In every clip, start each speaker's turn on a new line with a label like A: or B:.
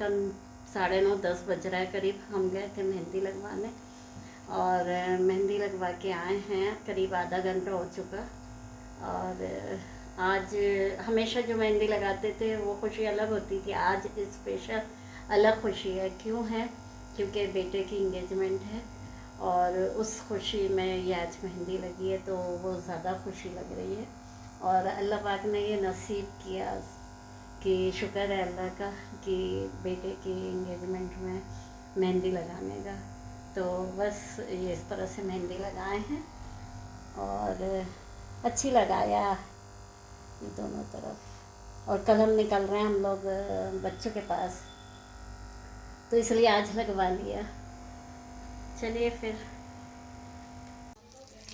A: का 9:30-10 बज रहा है करीब। हम गए थे मेहंदी लगवाने और मेहंदी लगवा के आए हैं, करीब आधा घंटा हो चुका। और आज हमेशा जो मेहंदी लगाते थे वो खुशी अलग होती थी, आज स्पेशल अलग खुशी है। क्यों है? क्योंकि बेटे की इंगेजमेंट है और उस खुशी में ये आज मेहंदी लगी है, तो वो ज़्यादा खुशी लग रही है। और अल्लाह पाक ने ये नसीब किया कि शुक्र है अल्लाह का कि बेटे की इंगेजमेंट में मेहंदी लगाने का। तो बस ये इस तरह से मेहंदी लगाए हैं और अच्छी लगाया ये दोनों तरफ। और कल हम निकल रहे हैं हम लोग बच्चों के पास, तो इसलिए आज लगवा लिया। चलिए फिर।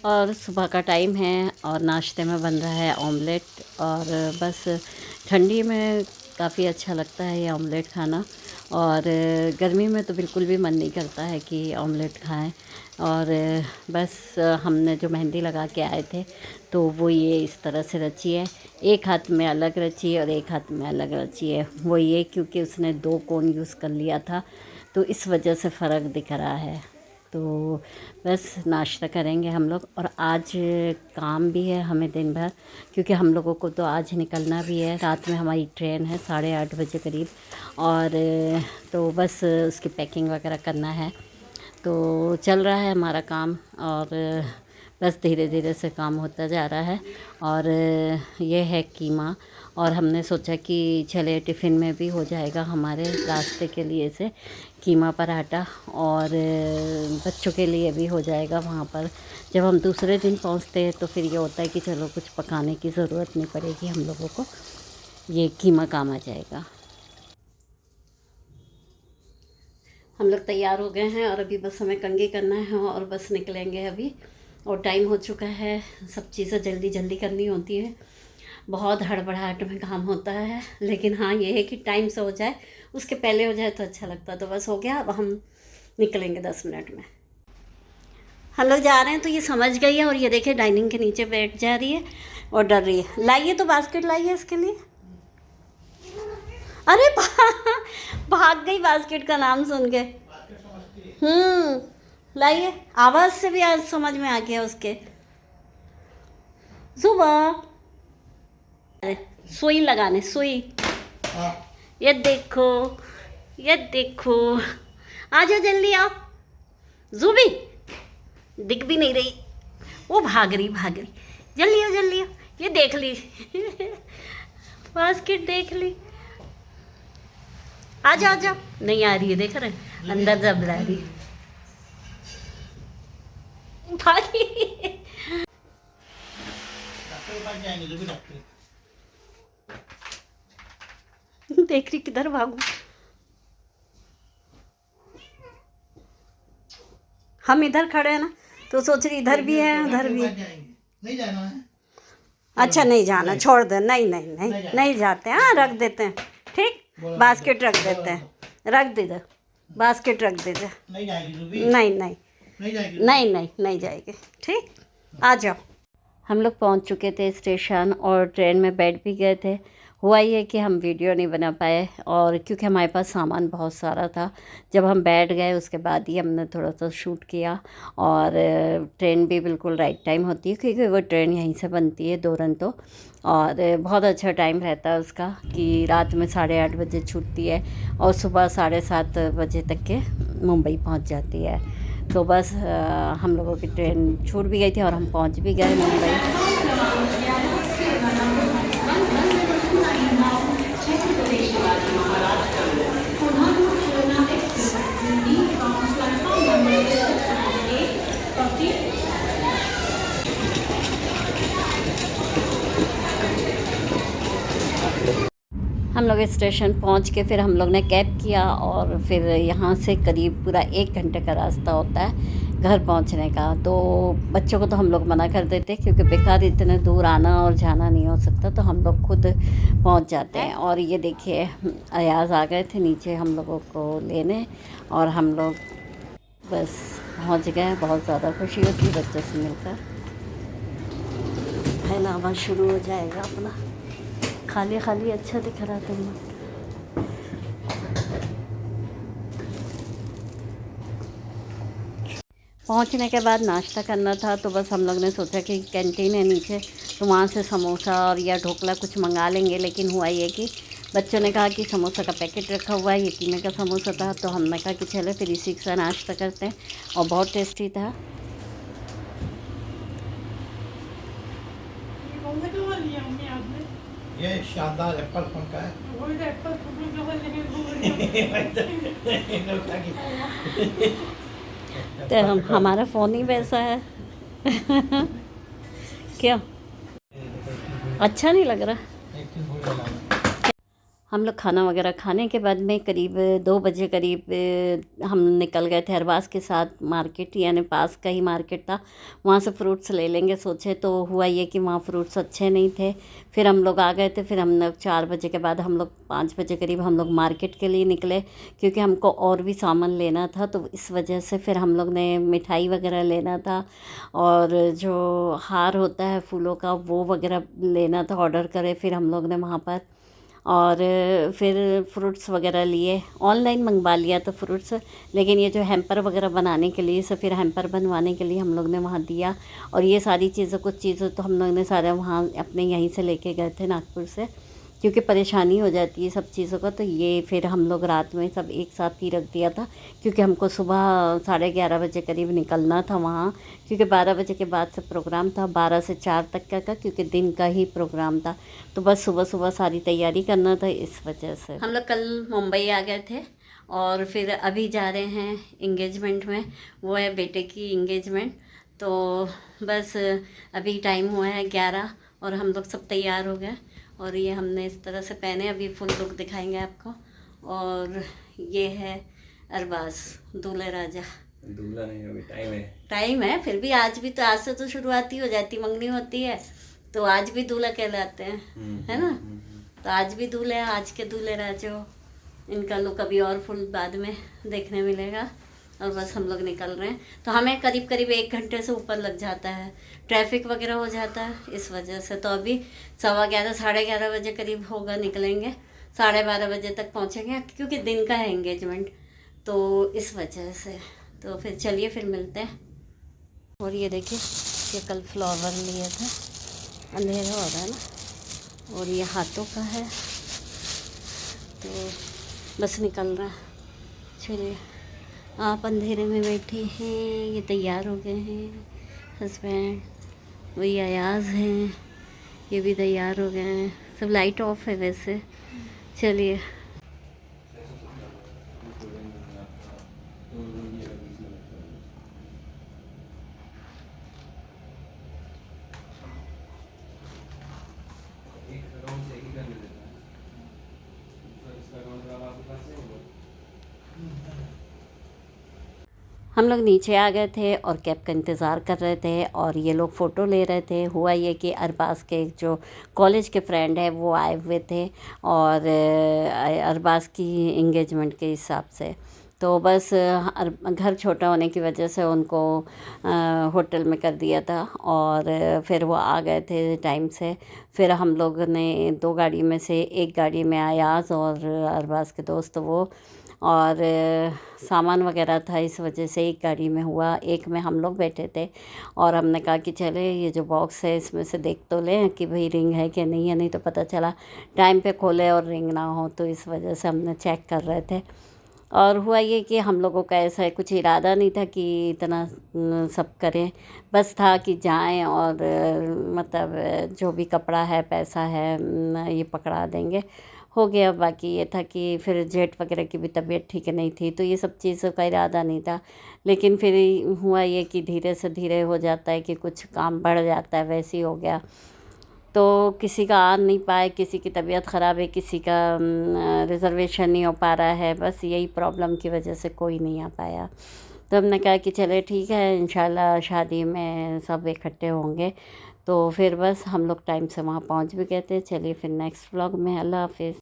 A: और सुबह का टाइम है और नाश्ते में बन रहा है ऑमलेट। और बस ठंडी में काफ़ी अच्छा लगता है ये ऑमलेट खाना, और गर्मी में तो बिल्कुल भी मन नहीं करता है कि ऑमलेट खाएं। और बस हमने जो मेहंदी लगा के आए थे तो वो ये इस तरह से रची है, एक हाथ में अलग रची है और एक हाथ में अलग रची है। वो ये क्योंकि उसने 2 कोन यूज़ कर लिया था तो इस वजह से फ़र्क दिख रहा है। तो बस नाश्ता करेंगे हम लोग। और आज काम भी है हमें दिन भर, क्योंकि हम लोगों को तो आज निकलना भी है। रात में हमारी ट्रेन है 8:30 बजे करीब, और तो बस उसकी पैकिंग वगैरह करना है। तो चल रहा है हमारा काम और बस धीरे धीरे से काम होता जा रहा है। और ये है कीमा, और हमने सोचा कि चले टिफ़िन में भी हो जाएगा हमारे रास्ते के लिए से कीमा पराठा, और बच्चों के लिए भी हो जाएगा वहाँ पर। जब हम दूसरे दिन पहुँचते हैं तो फिर ये होता है कि चलो कुछ पकाने की ज़रूरत नहीं पड़ेगी हम लोगों को, ये कीमा काम आ जाएगा। हम लोग तैयार हो गए हैं और अभी बस हमें कंघी करना है और बस निकलेंगे अभी। और टाइम हो चुका है, सब चीज़ें जल्दी जल्दी करनी होती है, बहुत हड़बड़ाहट में काम होता है। लेकिन हाँ ये है कि टाइम से हो जाए, उसके पहले हो जाए तो अच्छा लगता है। तो बस हो गया, अब हम निकलेंगे 10 मिनट में। हम लोग जा रहे हैं तो ये समझ गई है, और ये देखिए डाइनिंग के नीचे बैठ जा रही है और डर रही है। लाइए तो बास्केट लाइए इसके लिए। अरे भाग गई बास्केट का नाम सुन के। लाइए, आवाज़ से भी आज समझ में आ गया उसके। सुबह सुई लगाने, सुई। ये देखो, ये देखो, आ जाओ जल्दी आओ। जूबी दिख भी नहीं रही, वो भाग रही भाग रही। जल्दी आओ जल्दी आओ। ये देख ली बास्केट देख ली। आ जाओ आ जाओ। नहीं आ रही है, देख रहे अंदर जब रह रही भागी। देख रही किधर भागू। हम इधर खड़े हैं ना, तो सोच रही इधर भी है उधर भी है।
B: नहीं जाना है।
A: अच्छा नहीं जाना, छोड़ दे। नहीं नहीं नहीं नहीं जाते। हाँ रख देते हैं, ठीक। बास्केट रख देते हैं, रख दे दे बास्केट रख दे दे।
B: नहीं जाएगी रूबी।
A: नहीं नहीं
B: नहीं जाएगी।
A: नहीं नहीं नहीं जाएगी, ठीक। आ जाओ। हम लोग पहुंच चुके थे स्टेशन और ट्रेन में बैठ भी गए थे। हुआ ये कि हम वीडियो नहीं बना पाए, और क्योंकि हमारे पास सामान बहुत सारा था। जब हम बैठ गए उसके बाद ही हमने थोड़ा सा शूट किया। और ट्रेन भी बिल्कुल राइट टाइम होती है, क्योंकि वो ट्रेन यहीं से बनती है दुरंतो। और बहुत अच्छा टाइम रहता है उसका कि रात में 8:30 बजे छूटती है और सुबह 7:30 बजे तक के मुंबई पहुंच जाती है। तो बस हम लोगों की ट्रेन छूट भी गई थी और हम पहुंच भी गए मुंबई। हम लोग स्टेशन पहुंच के फिर हम लोग ने कैब किया, और फिर यहाँ से करीब पूरा 1 घंटे का रास्ता होता है घर पहुंचने का। तो बच्चों को तो हम लोग मना कर देते, क्योंकि बेकार इतने दूर आना और जाना नहीं हो सकता, तो हम लोग खुद पहुंच जाते हैं। और ये देखिए अयाज आ गए थे नीचे हम लोगों को लेने, और हम लोग बस पहुंच गए। बहुत ज़्यादा खुशी होती है बच्चों से मिलकर। पहनावा शुरू हो जाएगा अपना। खाली खाली अच्छा दिख रहा तुम। पहुंचने के बाद नाश्ता करना था, तो बस हम लोग ने सोचा कि कैंटीन है नीचे, तो वहाँ से समोसा और या ढोकला कुछ मंगा लेंगे। लेकिन हुआ ये कि बच्चों ने कहा कि समोसा का पैकेट रखा हुआ है, ये कीमे का समोसा था, तो हमने कहा कि चलो फिर इसी के साथ नाश्ता करते हैं, और बहुत टेस्टी था।
B: ये शानदार एप्पल फोन का है।
A: तो हमारा फ़ोन ही वैसा है। क्या अच्छा नहीं लग रहा। हम लोग खाना वगैरह खाने के बाद में करीब 2 बजे करीब हम निकल गए थे अरबाज़ के साथ मार्केट, यानी पास का ही मार्केट था, वहाँ से फ्रूट्स ले लेंगे सोचे। तो हुआ ये कि वहाँ फ्रूट्स अच्छे नहीं थे, फिर हम लोग आ गए थे। फिर हम लोग 4 बजे के बाद, हम लोग 5 बजे करीब हम लोग मार्केट के लिए निकले, क्योंकि हमको और भी सामान लेना था। तो इस वजह से फिर हम लोग ने मिठाई वगैरह लेना था, और जो हार होता है फूलों का वो वगैरह लेना था, ऑर्डर करे फिर हम लोग ने वहाँ पर। और फिर फ्रूट्स वगैरह लिए, ऑनलाइन मंगवा लिया तो फ्रूट्स, लेकिन ये जो हैम्पर वगैरह बनाने के लिए, फिर हैम्पर बनवाने के लिए हम लोग ने वहाँ दिया। और ये सारी चीज़ें, कुछ चीज़ें तो हम लोग ने सारे वहाँ अपने यहीं से लेके गए थे नागपुर से, क्योंकि परेशानी हो जाती है सब चीज़ों का। तो ये फिर हम लोग रात में सब एक साथ ही रख दिया था, क्योंकि हमको सुबह 11:30 बजे करीब निकलना था वहाँ, क्योंकि 12 बजे के बाद से प्रोग्राम था, 12 से 4 तक का क्योंकि दिन का ही प्रोग्राम था। तो बस सुबह सुबह सारी तैयारी करना था, इस वजह से हम लोग कल मुंबई आ गए थे। और फिर अभी जा रहे हैं इंगेजमेंट में, वो है बेटे की इंगेजमेंट। तो बस अभी टाइम हुआ है 11, और हम लोग सब तैयार हो गए, और ये हमने इस तरह से पहने। अभी फुल लुक दिखाएंगे आपको। और ये है अरबाज़, दूल्हे राजा।
C: दूल्हा नहीं, अभी
A: टाइम है, फिर भी आज भी तो, आज से तो शुरुआत ही हो जाती, मंगनी होती है तो आज भी दूल्हा कहलाते हैं, है ना। तो आज भी दूल्हे हैं, आज के दूल्हे राजा हो। इनका लुक अभी और फुल बाद में देखने मिलेगा। और बस हम लोग निकल रहे हैं, तो हमें करीब करीब 1 घंटे से ऊपर लग जाता है, ट्रैफिक वगैरह हो जाता है इस वजह से। तो अभी 11:15 11:30 बजे करीब होगा, निकलेंगे 12:30 बजे तक पहुंचेंगे, क्योंकि दिन का है एंगेजमेंट, तो इस वजह से। तो फिर चलिए फिर मिलते हैं। और ये देखिए, ये कल फ्लावर लिए थे, अंधेरा हो रहा है ना, और ये हाथों का है। तो बस निकल रहा है। चलिए, आप अंधेरे में बैठे हैं, ये तैयार हो गए हैं हस्बैंड, वही अयाज हैं, ये भी तैयार हो गए हैं। सब लाइट ऑफ है वैसे। चलिए, हम लोग नीचे आ गए थे और कैब का इंतज़ार कर रहे थे, और ये लोग फ़ोटो ले रहे थे। हुआ ये कि अरबाज़ के जो कॉलेज के फ्रेंड है वो आए हुए थे, और अरबाज़ की इंगेजमेंट के हिसाब से। तो बस घर छोटा होने की वजह से उनको होटल में कर दिया था, और फिर वो आ गए थे टाइम से। फिर हम लोग ने 2 गाड़ी में से एक गाड़ी में अयाज़ और अरबाज़ के दोस्त वो, और सामान वगैरह था, इस वजह से एक गाड़ी में हुआ, एक में हम लोग बैठे थे। और हमने कहा कि चले ये जो बॉक्स है इसमें से देख तो लें कि भाई रिंग है कि नहीं है, नहीं तो पता चला टाइम पे खोले और रिंग ना हो, तो इस वजह से हमने चेक कर रहे थे। और हुआ ये कि हम लोगों का ऐसा कुछ इरादा नहीं था कि इतना सब करें, बस था कि जाएं और मतलब जो भी कपड़ा है, पैसा है, ये पकड़ा देंगे, हो गया। बाकी ये था कि फिर जेट वगैरह की भी तबीयत ठीक नहीं थी, तो ये सब चीज़ों का इरादा नहीं था। लेकिन फिर हुआ ये कि धीरे से धीरे हो जाता है कि कुछ काम बढ़ जाता है, वैसे ही हो गया। तो किसी का आ नहीं पाए, किसी की तबीयत ख़राब है, किसी का रिज़र्वेशन नहीं हो पा रहा है, बस यही प्रॉब्लम की वजह से कोई नहीं आ पाया। तो हमने कहा कि चले ठीक है, इंशाल्लाह शादी में सब इकट्ठे होंगे। तो फिर बस हम लोग टाइम से वहाँ पहुँच भी गए थे। चलिए फिर नेक्स्ट व्लॉग में, अल्लाह हाफ़िज़।